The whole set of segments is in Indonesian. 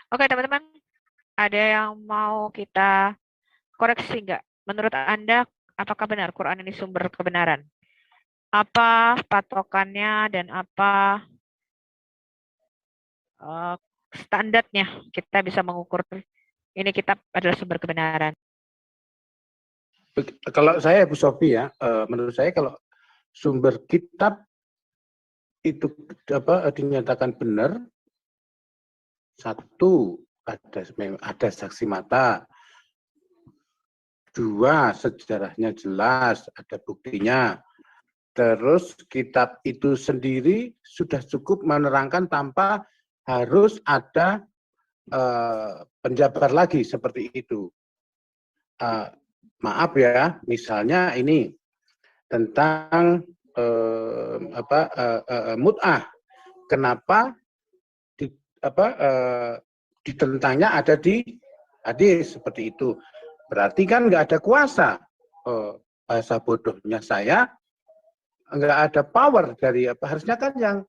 Oke, teman-teman, ada yang mau kita koreksi nggak? Menurut Anda, apakah benar Quran ini sumber kebenaran? Apa patokannya dan apa eh, standarnya kita bisa mengukur ini kitab adalah sumber kebenaran? Kalau saya Bu Sofi ya, menurut saya kalau sumber kitab itu dinyatakan benar, satu ada saksi mata, dua sejarahnya jelas, ada buktinya. Terus kitab itu sendiri sudah cukup menerangkan tanpa harus ada penjabar lagi seperti itu. Maaf ya, misalnya ini tentang mut'ah. Kenapa ditentangnya ada di hadis seperti itu? Berarti kan nggak ada kuasa. Bahasa bodohnya saya, nggak ada power dari apa, harusnya kan yang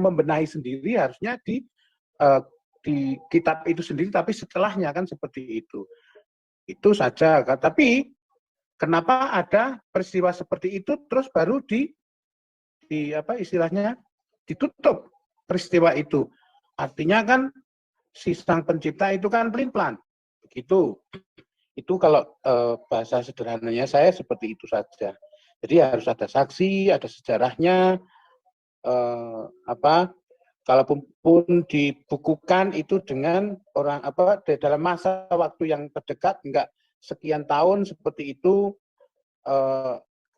membenahi sendiri harusnya di kitab itu sendiri, tapi setelahnya kan seperti itu saja. Tapi kenapa ada peristiwa seperti itu terus baru di istilahnya ditutup peristiwa itu, artinya kan si sang pencipta itu kan pelin-pelan begitu. Itu kalau bahasa sederhananya saya seperti itu saja. Jadi harus ada saksi, ada sejarahnya, kalaupun dibukukan itu dengan orang dalam masa waktu yang terdekat, enggak sekian tahun seperti itu.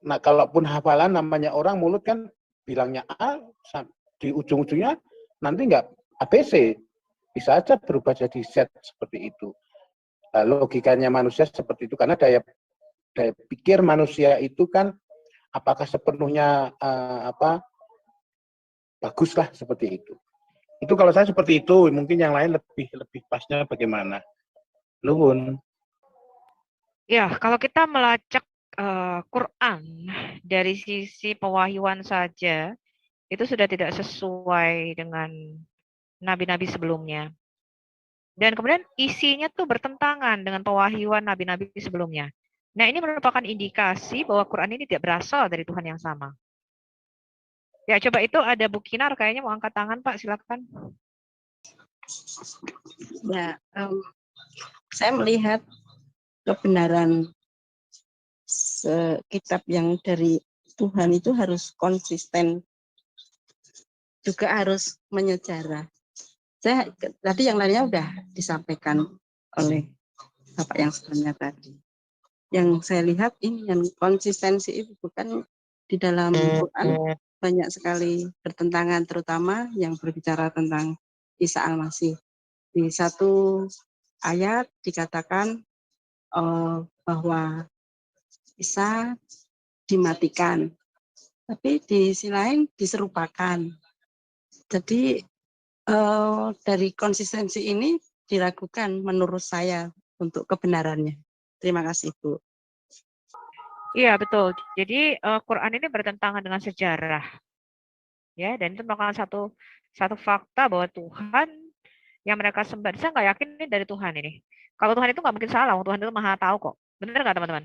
Nah, kalaupun hafalan namanya orang mulut kan bilangnya A, di ujung-ujungnya nanti enggak ABC, bisa aja berubah jadi Z seperti itu. Logikanya manusia seperti itu, karena daya pikir manusia itu kan apakah sepenuhnya baguslah seperti itu. Itu kalau saya seperti itu, mungkin yang lain lebih pasnya bagaimana? Nuhun. Ya, kalau kita melacak Quran dari sisi pewahyuan saja, itu sudah tidak sesuai dengan nabi-nabi sebelumnya. Dan kemudian isinya tuh bertentangan dengan pewahyuan nabi-nabi sebelumnya. Nah, ini merupakan indikasi bahwa Quran ini tidak berasal dari Tuhan yang sama. Ya, coba itu ada Bu Kinar kayaknya mau angkat tangan, Pak, silakan. Ya, saya melihat kebenaran kitab yang dari Tuhan itu harus konsisten, juga harus menyejarah. Saya tadi yang lainnya sudah disampaikan oleh Bapak yang sebelumnya tadi. Yang saya lihat ini yang konsistensi itu bukan di dalam Quran banyak sekali bertentangan, terutama yang berbicara tentang Isa Al-Masih. Di satu ayat dikatakan bahwa Isa dimatikan, tapi di sisi lain diserupakan. Jadi dari konsistensi ini diragukan menurut saya untuk kebenarannya. Terima kasih, Bu. Iya, betul. Jadi Quran ini bertentangan dengan sejarah. Ya, dan itu merupakan satu fakta bahwa Tuhan yang mereka sembah, saya nggak yakin ini dari Tuhan ini. Kalau Tuhan itu nggak mungkin salah, Tuhan itu maha tahu kok. Benar nggak teman-teman?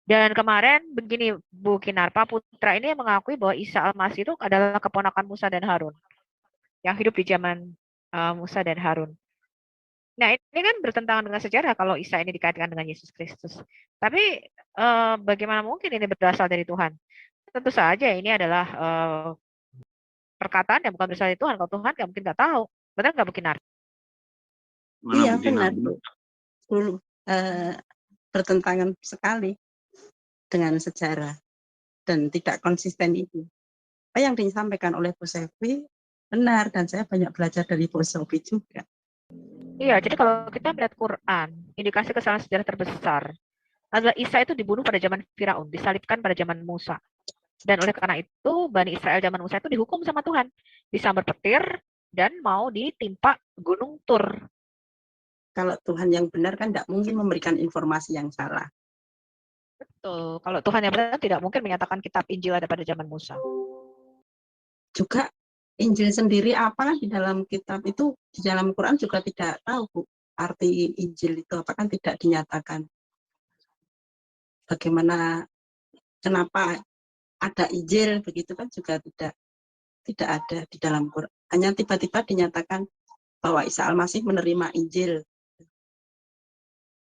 Dan kemarin begini, Bu Kinarpa Putra ini mengakui bahwa Isa Al-Masih itu adalah keponakan Musa dan Harun yang hidup di zaman Musa dan Harun. Nah, ini kan bertentangan dengan sejarah kalau Isa ini dikaitkan dengan Yesus Kristus. Tapi bagaimana mungkin ini berasal dari Tuhan? Tentu saja ini adalah perkataan yang bukan berasal dari Tuhan. Kalau Tuhan nggak mungkin nggak tahu. Benar nggak Bu Kinar? Iya, benar, Bu. Bertentangan sekali dengan sejarah dan tidak konsisten itu. Apa yang disampaikan oleh Bu Selvi benar, dan saya banyak belajar dari Bu Selvi juga. Iya, jadi kalau kita melihat Quran, indikasi kesalahan sejarah terbesar adalah Isa itu dibunuh pada zaman Firaun, disalibkan pada zaman Musa. Dan oleh karena itu, Bani Israel zaman Musa itu dihukum sama Tuhan. Disambar petir dan mau ditimpa gunung Tur. Kalau Tuhan yang benar kan tidak mungkin memberikan informasi yang salah. Betul. Kalau Tuhan yang benar tidak mungkin menyatakan kitab Injil ada pada zaman Musa. juga Injil sendiri apa kan di dalam kitab itu, di dalam Quran juga tidak tahu Bu, arti Injil itu apa kan tidak dinyatakan. Bagaimana, kenapa ada Injil begitu kan juga tidak ada di dalam Quran. Hanya tiba-tiba dinyatakan bahwa Isa Al-Masih menerima Injil.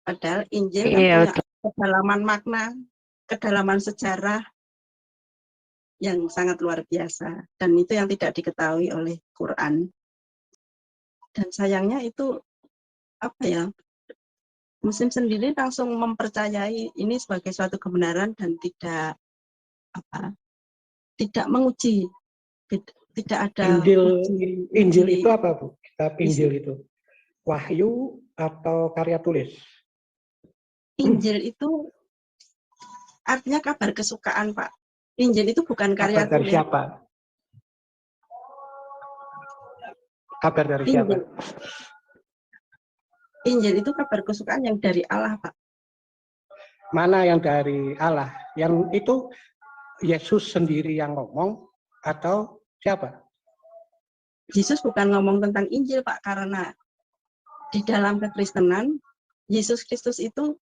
Padahal Injil kan Iya, punya betul. kedalaman makna, kedalaman sejarah yang sangat luar biasa. Dan itu yang tidak diketahui oleh Quran. Dan sayangnya itu, apa ya, Muslim sendiri langsung mempercayai ini sebagai suatu kebenaran dan tidak menguji, tidak ada Injil itu apa Bu? Kitab isi. Injil itu wahyu atau karya tulis? Injil itu artinya kabar kesukaan, Pak. Injil itu bukan karya Kabar dari tulis. siapa? Kabar dari siapa? Injil itu kabar kesukaan yang dari Allah, Pak. Mana yang dari Allah? Yang itu Yesus sendiri yang ngomong atau siapa? Yesus bukan ngomong tentang Injil, Pak, karena di dalam kekristenan Yesus Kristus itu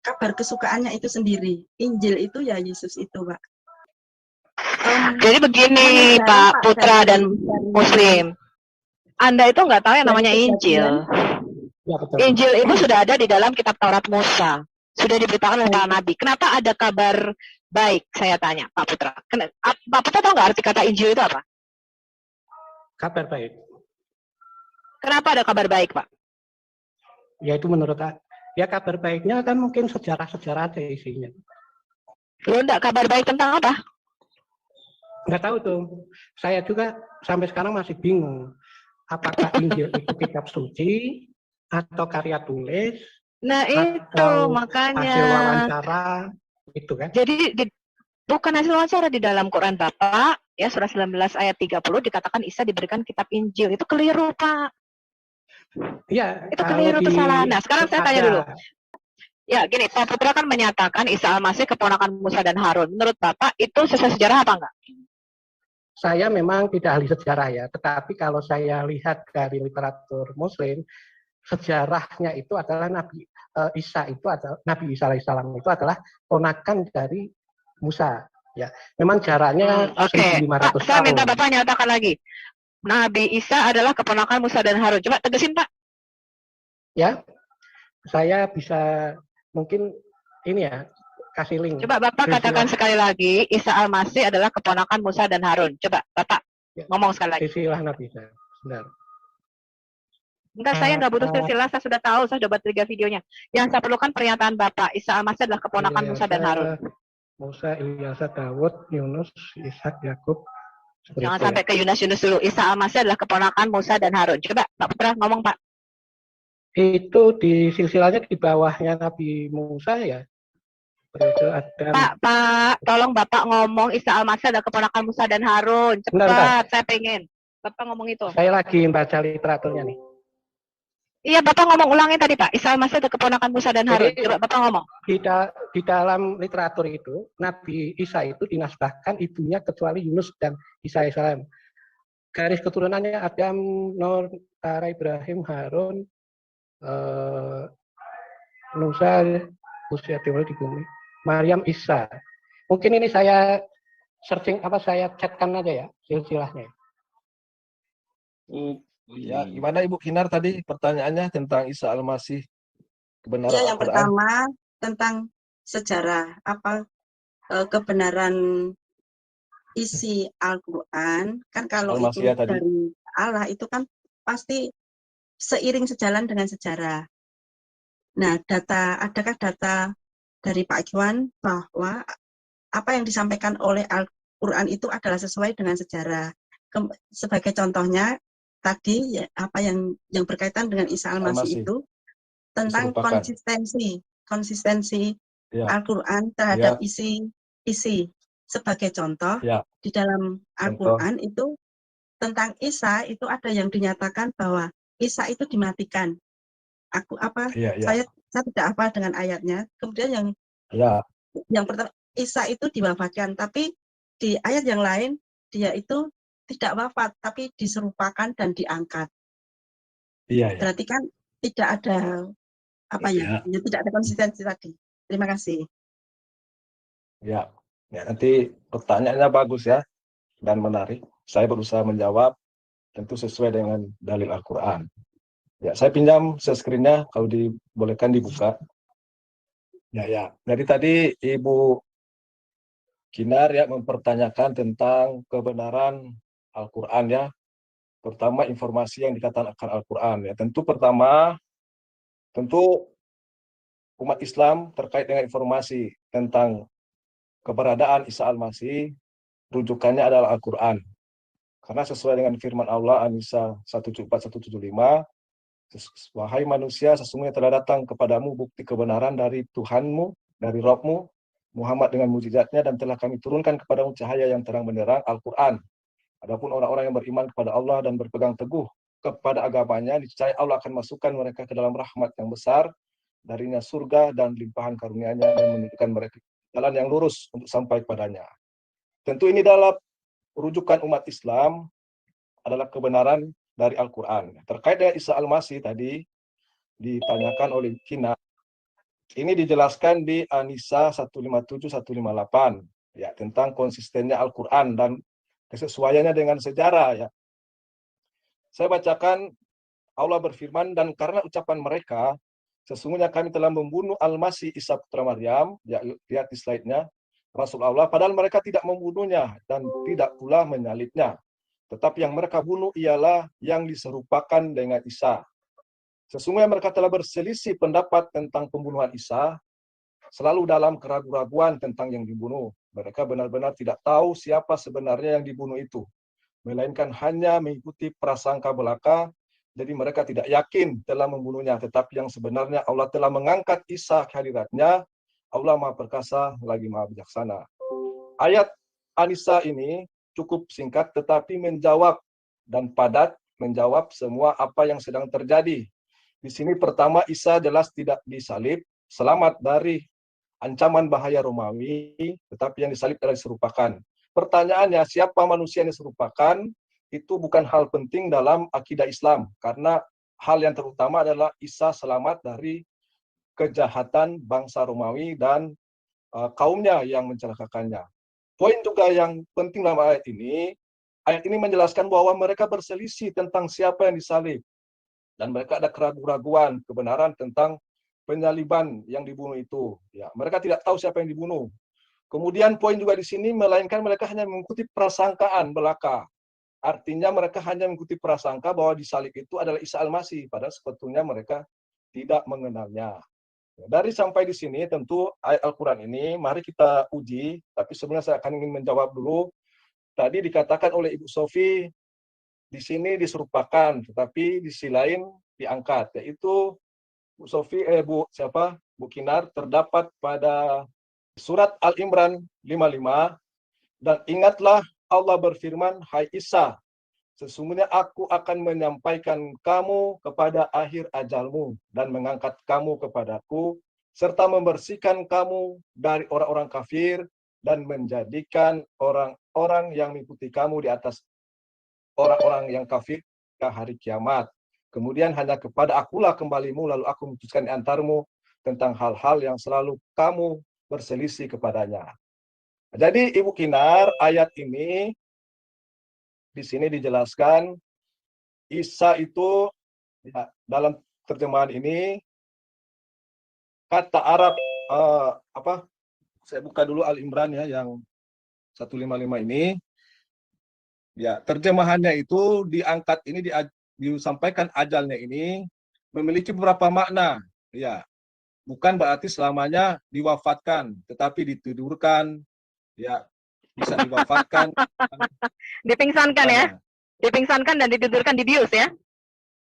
kabar kesukaannya itu sendiri. Injil itu ya Yesus itu, Pak. Jadi begini Pak Putra dan Muslim, Anda itu nggak tahu yang namanya Injil. Ya, betul. Injil itu sudah ada di dalam kitab Taurat Musa, sudah diberitakan oleh para nabi. Kenapa ada kabar baik? Saya tanya Pak Putra. Pak Putra tahu nggak arti kata Injil itu apa? Kabar baik. Kenapa ada kabar baik, Pak? Ya itu menurut ya kabar baiknya kan mungkin sejarah-sejarah aja isinya. Lo enggak kabar baik tentang apa? Nggak tahu tuh. Saya juga sampai sekarang masih bingung. Apakah Injil itu kitab suci atau karya tulis? Nah itu atau makanya. Hasil wawancara itu kan? Jadi bukan hasil wawancara, di dalam Quran Bapak ya surah 19 ayat 30 dikatakan Isa diberikan kitab Injil. Itu keliru, Pak. Iya. Itu keliru, kesalahan. Nah sekarang saya tanya dulu. Ya gini, Pak Putra kan menyatakan Isa Al-Masih keponakan Musa dan Harun. Menurut Bapak itu sesuai sejarah apa enggak? Saya memang tidak ahli sejarah ya, tetapi kalau saya lihat dari literatur Muslim, sejarahnya itu adalah Nabi Isa alaihissalam itu adalah ponakan dari Musa. Ya, memang jaraknya 1.500 tahun. Saya minta Bapak nyatakan lagi. Nabi Isa adalah keponakan Musa dan Harun. Coba tegasin, Pak. Ya, saya bisa mungkin ini ya, kasih link. Coba Bapak katakan sekali lagi, Isa Al-Masih adalah keponakan Musa dan Harun. Coba Bapak ngomong sekali lagi. Silsilah Nabi Isa. Benar. Enggak, saya nggak butuh silsilah, saya sudah tahu, saya sudah buat 3 videonya. Yang saya perlukan pernyataan Bapak, Isa Al-Masih adalah keponakan Musa dan Harun. Musa, Ilyas, Daud, Yunus, Ishak, Yakub. Jangan sampai ke Yunus dulu. Isa Al-Masih adalah keponakan Musa dan Harun. Coba Pak Putra ngomong, Pak. Itu di silsilahnya di bawahnya Nabi Musa ya. Pak, tolong Bapak ngomong Isa Al-Masih adalah keponakan Musa dan Harun. Cepat, saya pengen. Bapak ngomong itu. Saya lagi baca literaturnya nih. Iya, Bapak ngomong ulangin tadi, Pak. Isa Al-Masih adalah keponakan Musa dan Harun. Coba Bapak ngomong. Di dalam literatur itu, Nabi Isa itu dinasbahkan ibunya kecuali Yunus dan Isa alaihissalam. Garis keturunannya Adam, Nur, Tara, Ibrahim, Harun, Musa, usia di bumi, Maryam, Isa. Mungkin ini saya searching saya chatkan aja ya silsilahnya. Ya, gimana Ibu Kinar tadi pertanyaannya tentang Isa Al-Masih, kebenaran ya, yang pertama tentang sejarah kebenaran isi Al-Quran kan kalau itu dari Allah itu kan pasti seiring sejalan dengan sejarah. Nah, adakah data dari Pak Ikhwan bahwa apa yang disampaikan oleh Al-Quran itu adalah sesuai dengan sejarah? Sebagai contohnya tadi ya, apa yang berkaitan dengan Isa Al-Masih itu tentang konsistensi Al-Quran terhadap isi. Sebagai contoh di dalam Al-Quran itu tentang Isa itu ada yang dinyatakan bahwa Isa itu dimatikan. Saya tidak hafal dengan ayatnya. Kemudian yang pertama Isa itu diwafatkan, tapi di ayat yang lain dia itu tidak wafat, tapi diserupakan dan diangkat. Iya, ya. Berarti kan tidak ada apa ya, tidak ada konsistensi tadi. Terima kasih. Ya. Ya, nanti pertanyaannya bagus ya dan menarik. Saya berusaha menjawab tentu sesuai dengan dalil Al-Quran. Ya, saya pinjam screen-nya kalau dibolehkan dibuka. Ya. Dari tadi Ibu Kinar ya mempertanyakan tentang kebenaran Al-Quran ya, terutama informasi yang dikatakan Al-Quran ya. Tentu umat Islam terkait dengan informasi tentang keberadaan Isa Al-Masih, rujukannya adalah Al-Quran. Karena sesuai dengan firman Allah An-Nisa 174-175, wahai manusia, sesungguhnya telah datang kepadamu bukti kebenaran dari Tuhanmu, dari Rabbmu, Muhammad dengan mukjizatnya, dan telah kami turunkan kepadamu cahaya yang terang benderang, Al-Quran. Adapun orang-orang yang beriman kepada Allah dan berpegang teguh kepada agamanya, niscaya Allah akan masukkan mereka ke dalam rahmat yang besar, darinya surga dan limpahan karunia-Nya, dan menunjukkan mereka jalan yang lurus untuk sampai padanya. Tentu ini dalam rujukan umat Islam adalah kebenaran dari Al-Quran. Terkait dengan Isa Al-Masih tadi ditanyakan oleh Kina, ini dijelaskan di An-Nisa 157-158 ya, tentang konsistennya Al-Quran dan kesesuaiannya dengan sejarah ya. Saya bacakan, Allah berfirman, dan karena ucapan mereka, sesungguhnya kami telah membunuh Al-Masih Isa putra Maryam, ya, lihat di slide-nya, Rasul Allah, padahal mereka tidak membunuhnya dan tidak pula menyalibnya. Tetapi yang mereka bunuh ialah yang diserupakan dengan Isa. Sesungguhnya mereka telah berselisih pendapat tentang pembunuhan Isa, selalu dalam keraguan-raguan tentang yang dibunuh. Mereka benar-benar tidak tahu siapa sebenarnya yang dibunuh itu, melainkan hanya mengikuti prasangka belaka. Jadi mereka tidak yakin telah membunuhnya, tetapi yang sebenarnya Allah telah mengangkat Isa ke hadiratnya. Allah Maha Perkasa lagi Maha Bijaksana. Ayat An-Nisa ini cukup singkat tetapi menjawab dan padat, menjawab semua apa yang sedang terjadi. Di sini pertama, Isa jelas tidak disalib, selamat dari ancaman bahaya Romawi, tetapi yang disalib adalah diserupakan. Pertanyaannya, siapa manusia yang diserupakan? Itu bukan hal penting dalam akidah Islam, karena hal yang terutama adalah Isa selamat dari kejahatan bangsa Romawi dan kaumnya yang mencelakakannya. Poin juga yang penting dalam ayat ini menjelaskan bahwa mereka berselisih tentang siapa yang disalib. Dan mereka ada keraguan-raguan kebenaran tentang penyaliban yang dibunuh itu. Ya, mereka tidak tahu siapa yang dibunuh. Kemudian poin juga di sini, melainkan mereka hanya mengikuti prasangkaan belaka. Artinya mereka hanya mengikuti prasangka bahwa disalib itu adalah Isa Al-Masih, padahal sebetulnya mereka tidak mengenalnya. Dari sampai di sini tentu ayat Al-Quran ini mari kita uji, tapi sebenarnya saya akan ingin menjawab dulu. Tadi dikatakan oleh Ibu Sofi, di sini diserupakan, tetapi di sisi lain diangkat, yaitu Bu Sofi, Bu Kinar, terdapat pada surat Al-Imran 55, dan ingatlah Allah berfirman, hai Isa, sesungguhnya aku akan menyampaikan kamu kepada akhir ajalmu dan mengangkat kamu kepadaku, serta membersihkan kamu dari orang-orang kafir dan menjadikan orang-orang yang mengikuti kamu di atas orang-orang yang kafir ke hari kiamat. Kemudian hanya kepada akulah kembalimu, lalu aku memutuskan di antarmu tentang hal-hal yang selalu kamu berselisih kepadanya. Jadi Ibu Kinar, ayat ini di sini dijelaskan Isa itu ya, dalam terjemahan ini kata Arab saya buka dulu Al-Imran ya yang 155 ini. Ya, terjemahannya itu diangkat ini disampaikan ajalnya ini memiliki beberapa makna. Ya, bukan berarti selamanya diwafatkan, tetapi ditidurkan, ya bisa diwafatkan. Dipingsankan ya? Dipingsankan dan ditidurkan, dibius ya?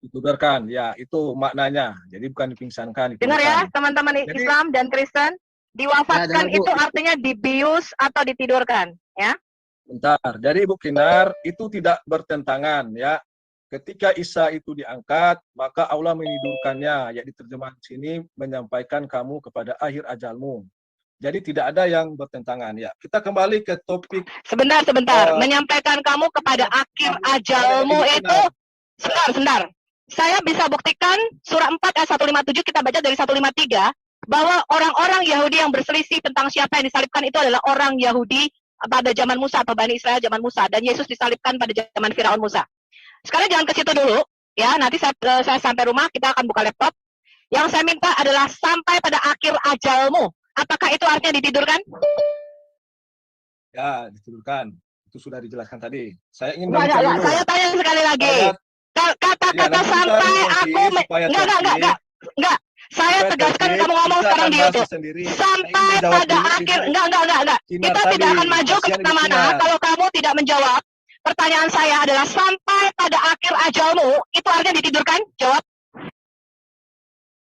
Ditidurkan, ya itu maknanya. Jadi bukan dipingsankan. Dengar ya teman-teman Islam dan Kristen, diwafatkan itu artinya dibius atau ditidurkan, ya? Bentar. Jadi Ibu Kinar itu tidak bertentangan ya. Ketika Isa itu diangkat, maka Allah menidurkannya. Ya di terjemahan sini menyampaikan kamu kepada akhir ajalmu. Jadi tidak ada yang bertentangan. Ya, kita kembali ke topik. Sebentar. Menyampaikan kamu kepada akhir ajalmu itu. Sebentar. Saya bisa buktikan surah 4 ayat 157, kita baca dari 153, bahwa orang-orang Yahudi yang berselisih tentang siapa yang disalibkan itu adalah orang Yahudi pada zaman Musa atau Bani Israel zaman Musa, dan Yesus disalibkan pada zaman Firaun Musa. Sekarang jangan ke situ dulu, ya. Nanti saya sampai rumah kita akan buka laptop. Yang saya minta adalah sampai pada akhir ajalmu. Apakah itu artinya ditidurkan? Ya, ditidurkan. Itu sudah dijelaskan tadi. Saya ingin Enggak, dulu. saya tanya sekali lagi. Kata-kata sampai aku enggak. Saya tegaskan kamu ngomong sekarang di YouTube. Sampai pada akhir, enggak. Kita tidak akan maju ke mana kalau kamu tidak menjawab. Pertanyaan saya adalah sampai pada akhir ajalmu, itu artinya ditidurkan? Jawab.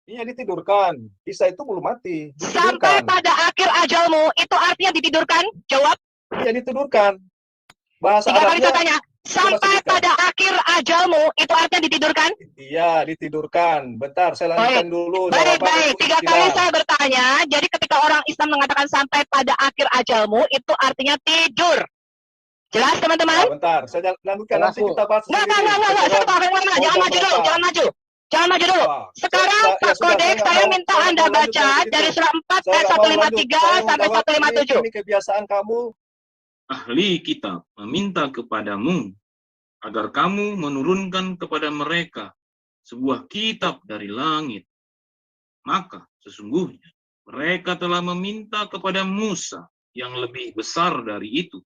Iya, ditidurkan. Isa itu belum mati. Sampai pada akhir ajalmu, itu artinya ditidurkan? Jawab. Iya, ditidurkan. Bahasa 3 kali Arabnya, saya tanya. Sampai pada akhir ajalmu, itu artinya ditidurkan? Iya, ditidurkan. Bentar, saya lanjutkan dulu. Baik. 3 kali saya bertanya. Jadi ketika orang Islam mengatakan sampai pada akhir ajalmu, itu artinya tidur. Jelas, teman-teman? Bentar, saya lanjutkan. Nanti kita bahas. Enggak. Jangan maju dulu. Sekarang Pak Kodek, saya minta Anda baca dari surah 4 ayat 153 sampai 157. Ini kebiasaan kamu. Ahli kitab meminta kepadamu agar kamu menurunkan kepada mereka sebuah kitab dari langit. Maka sesungguhnya mereka telah meminta kepada Musa yang lebih besar dari itu.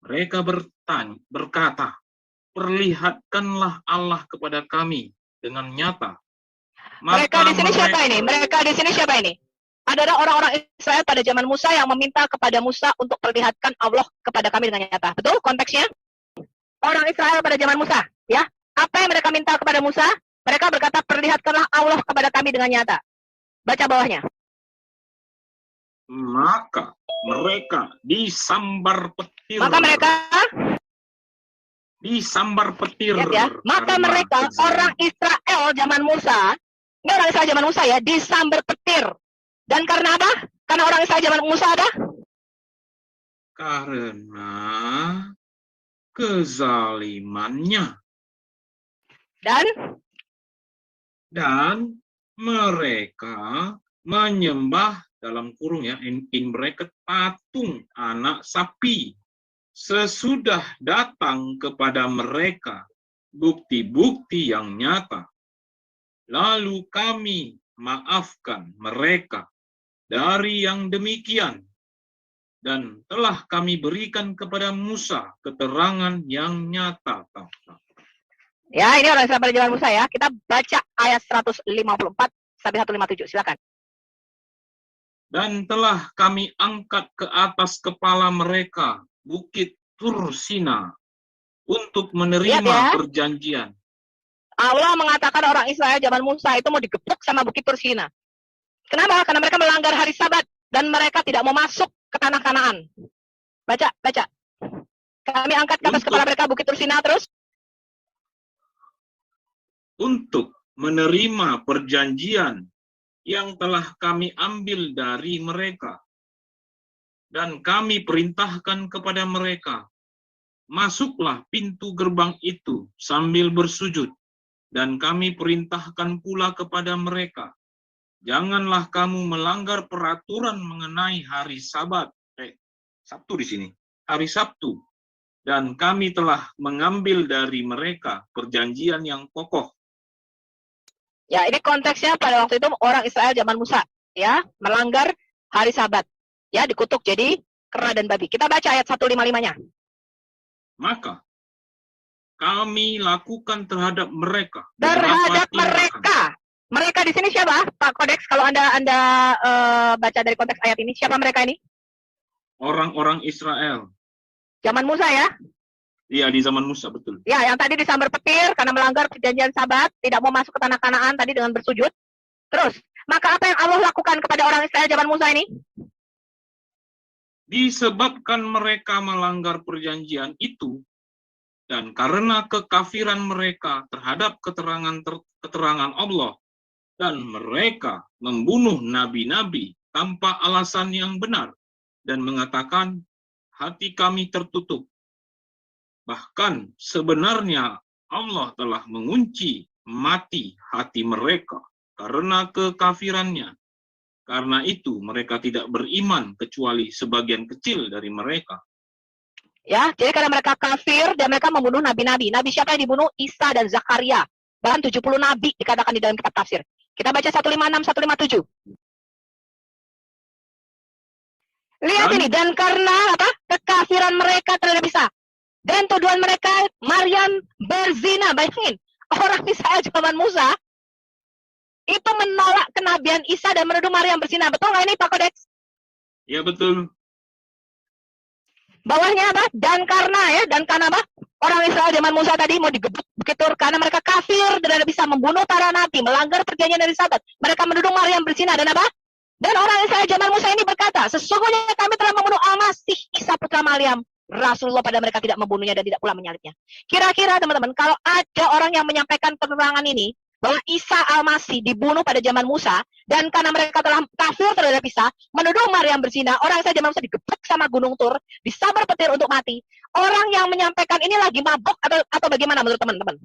Mereka berkata, perlihatkanlah Allah kepada kami dengan nyata. Mereka di sini siapa ini? Adalah orang-orang Israel pada zaman Musa yang meminta kepada Musa untuk perlihatkan Allah kepada kami dengan nyata. Betul konteksnya? Orang Israel pada zaman Musa, ya. Apa yang mereka minta kepada Musa? Mereka berkata, perlihatkanlah Allah kepada kami dengan nyata. Baca bawahnya. Maka mereka disambar petir. Lihat ya. Maka mereka, orang Israel zaman Musa, ini orang Israel zaman Musa ya, disambar petir. Dan karena apa? Karena orang Israel zaman Musa ada? Karena kezalimannya. Dan mereka menyembah dalam kurung ya, in bracket, patung anak sapi. Sesudah datang kepada mereka bukti-bukti yang nyata, lalu kami maafkan mereka dari yang demikian, dan telah kami berikan kepada Musa keterangan yang nyata. Ya, ini orang Israel pada zaman Musa ya. Kita baca ayat 154 sampai 157. Silakan. Dan telah kami angkat ke atas kepala mereka bukit Tursina untuk menerima perjanjian. Allah mengatakan orang Israel zaman Musa itu mau digebuk sama bukit Tursina. Kenapa? Karena mereka melanggar hari Sabat dan mereka tidak mau masuk ke tanah Kanaan. Baca. Kami angkat ke atas kepala mereka bukit Tursina terus. Untuk menerima perjanjian yang telah kami ambil dari mereka. Dan kami perintahkan kepada mereka, masuklah pintu gerbang itu sambil bersujud. Dan kami perintahkan pula kepada mereka, janganlah kamu melanggar peraturan mengenai hari Sabat. Sabtu di sini. Hari Sabtu. Dan kami telah mengambil dari mereka perjanjian yang kokoh. Ya, ini konteksnya pada waktu itu orang Israel zaman Musa, ya, melanggar hari Sabat. Ya, dikutuk jadi kera dan babi. Kita baca ayat 155-nya. Maka kami lakukan terhadap mereka. Mereka di sini siapa, Pak Kodeks? Kalau Anda baca dari konteks ayat ini, siapa mereka ini? Orang-orang Israel. Zaman Musa ya? Iya, di zaman Musa, betul. Ya, yang tadi disambar petir karena melanggar perjanjian Sabat, tidak mau masuk ke tanah Kanaan tadi dengan bersujud. Terus, maka apa yang Allah lakukan kepada orang Israel zaman Musa ini? Disebabkan mereka melanggar perjanjian itu, dan karena kekafiran mereka terhadap keterangan Allah, dan mereka membunuh nabi-nabi tanpa alasan yang benar dan mengatakan, hati kami tertutup. Bahkan sebenarnya Allah telah mengunci mati hati mereka karena kekafirannya. Karena itu mereka tidak beriman kecuali sebagian kecil dari mereka. Ya, jadi karena mereka kafir dan mereka membunuh nabi-nabi. Nabi siapa yang dibunuh? Isa dan Zakaria. Bahkan 70 nabi dikatakan di dalam kitab tafsir. Kita baca 156, 157. Lihat ini, dan karena apa? Kekafiran mereka terhadap Isa. Dan tuduhan mereka, Maryam berzina. Bayangin, orang Israel zaman Musa itu menolak kenabian Isa dan menuduh Maryam berzina. Betul nggak ini Pak Kodeks? Ya betul. Bawahnya apa? Dan karena apa? Orang Israel zaman Musa tadi mau digebuk begitu karena mereka kafir dan bisa membunuh para nabi, melanggar perjanjian dari Sabat. Mereka menuduh Maryam berzina dan apa? Dan orang Israel zaman Musa ini berkata, sesungguhnya kami telah membunuh Al-Masih Isa putra Maryam. Rasulullah pada mereka tidak membunuhnya dan tidak pula menyalibnya. Kira-kira teman-teman, kalau ada orang yang menyampaikan keterangan ini, bahwa Isa Al-Masih dibunuh pada zaman Musa, dan karena mereka telah kafir terhadap Isa, menuduh Maryam berzina, orang Israel zaman Musa digebuk sama gunung Tur, disabar petir untuk mati. Orang yang menyampaikan ini lagi mabuk atau bagaimana menurut teman-teman?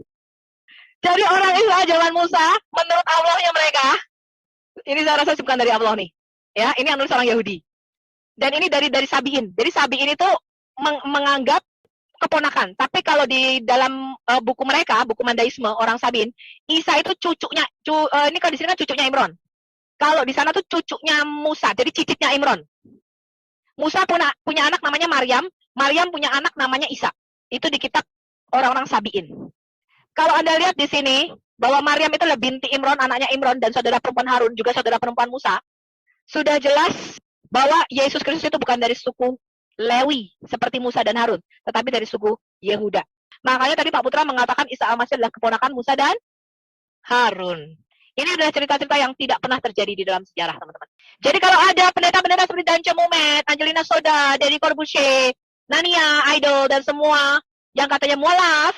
Jadi orang Israel zaman Musa, menurut Allahnya mereka, ini saya rasa bukan dari Allah nih, ya, ini yang nulis orang Yahudi. Dan ini dari Sabi'in. Jadi Sabi'in itu menganggap keponakan. Tapi kalau di dalam buku mereka, buku Mandaisme orang Sabi'in, Isa itu cucunya, ini kalau di sini kan cucunya Imron. Kalau di sana tuh cucunya Musa, jadi cicitnya Imron. Musa punya anak namanya Maryam, Maryam punya anak namanya Isa. Itu di kitab orang-orang Sabi'in. Kalau Anda lihat di sini, bahwa Maryam itu adalah binti Imron, anaknya Imron, dan saudara perempuan Harun, juga saudara perempuan Musa, sudah jelas bahwa Yesus Kristus itu bukan dari suku Lewi, seperti Musa dan Harun, tetapi dari suku Yehuda. Makanya tadi Pak Putra mengatakan Isa Al-Masih adalah keponakan Musa dan Harun. Ini adalah cerita-cerita yang tidak pernah terjadi di dalam sejarah, teman-teman. Jadi kalau ada pendeta-pendeta seperti Dance Mumet, Angelina Soda, Deddy Corbusier, Nania, Idol, dan semua yang katanya mualaf,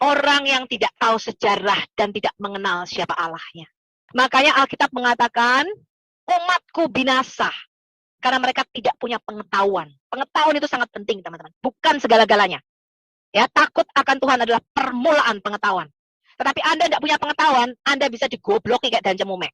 orang yang tidak tahu sejarah dan tidak mengenal siapa Allahnya. Makanya Alkitab mengatakan, umatku binasa karena mereka tidak punya pengetahuan. Pengetahuan itu sangat penting, teman-teman. Bukan segala-galanya. Ya, takut akan Tuhan adalah permulaan pengetahuan. Tetapi Anda tidak punya pengetahuan, Anda bisa digobloki kayak Dance Mumet.